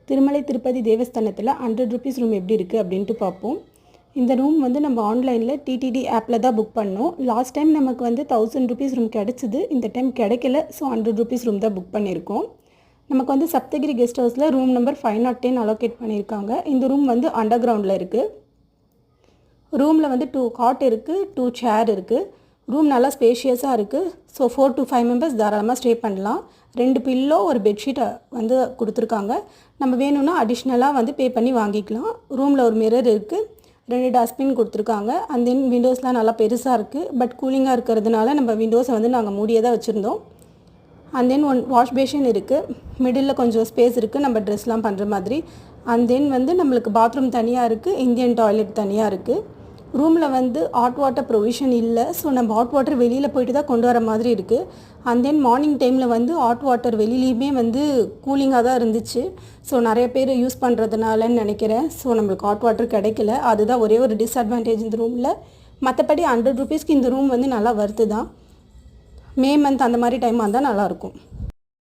Thirumalai Tirupati தேவஸ்தானத்தில் 100 rupees room எப்படி இருக்குது அப்படின்ட்டு பார்ப்போம். இந்த ரூம் வந்து நம்ம ஆன்லைனில் டிடிடி ஆப்பில் தான் புக் பண்ணோம். லாஸ்ட் டைம் நமக்கு வந்து 1000 rupees ரூம் கிடச்சிது. இந்த டைம் கிடைக்கல. ஸோ 100 rupees ரூம் தான் புக் பண்ணியிருக்கோம். நமக்கு வந்து சப்தகிரி கெஸ்ட் ஹவுஸில் ரூம் நம்பர் 510 அலோகேட் பண்ணியிருக்காங்க. இந்த ரூம் வந்து அண்டர் கிரவுண்டில் இருக்குது. ரூமில் வந்து 2 காட் இருக்குது, 2 சேர் இருக்குது. ரூம் நல்லா ஸ்பேஷியஸாக இருக்குது. ஸோ 4 to 5 மெம்பர்ஸ் தாராளமாக ஸ்டே பண்ணலாம். 2 பில்லோ ஒரு பெட்ஷீட்டை வந்து கொடுத்துருக்காங்க. நம்ம வேணும்னா அடிஷ்னலாக வந்து பே பண்ணி வாங்கிக்கலாம். ரூமில் ஒரு மிரர் இருக்குது, 2 டஸ்ட்பின் கொடுத்துருக்காங்க. அண்ட் தென் விண்டோஸ்லாம் நல்லா பெருசாக இருக்குது. பட் கூலிங்காக இருக்கிறதுனால நம்ம விண்டோஸை வந்து நாங்கள் மூடியதாக வச்சுருந்தோம். அண்ட் தென் வாஷ் பேஷன் இருக்குது. மிடில் கொஞ்சம் ஸ்பேஸ் இருக்குது நம்ம ட்ரெஸ்லாம் பண்ணுற மாதிரி. அண்ட் தென் வந்து நம்மளுக்கு பாத்ரூம் தனியாக இருக்குது, இந்தியன் டாய்லெட் தனியாக இருக்குது. ரூமில் வந்து ஹாட் வாட்டர் ப்ரொவிஷன் இல்லை. ஸோ நம்ம ஹாட் வாட்டர் வெளியில் போய்ட்டு தான் கொண்டு வர மாதிரி இருக்குது. அண்ட் தென் மார்னிங் டைமில் வந்து ஹாட் வாட்டர் வெளியிலையுமே வந்து கூலிங்காக தான் இருந்துச்சு. ஸோ நிறைய பேர் யூஸ் பண்ணுறதுனாலன்னு நினைக்கிறேன். ஸோ நம்மளுக்கு ஹாட் வாட்டர் கிடைக்கல. அதுதான் ஒரே ஒரு டிஸ்அட்வான்டேஜ் இந்த ரூமில். மற்றபடி 100 rupeesக்கு இந்த ரூம் வந்து நல்லா வருது தான். மே மந்த் அந்த மாதிரி டைமாக இருந்தால் நல்லாயிருக்கும்.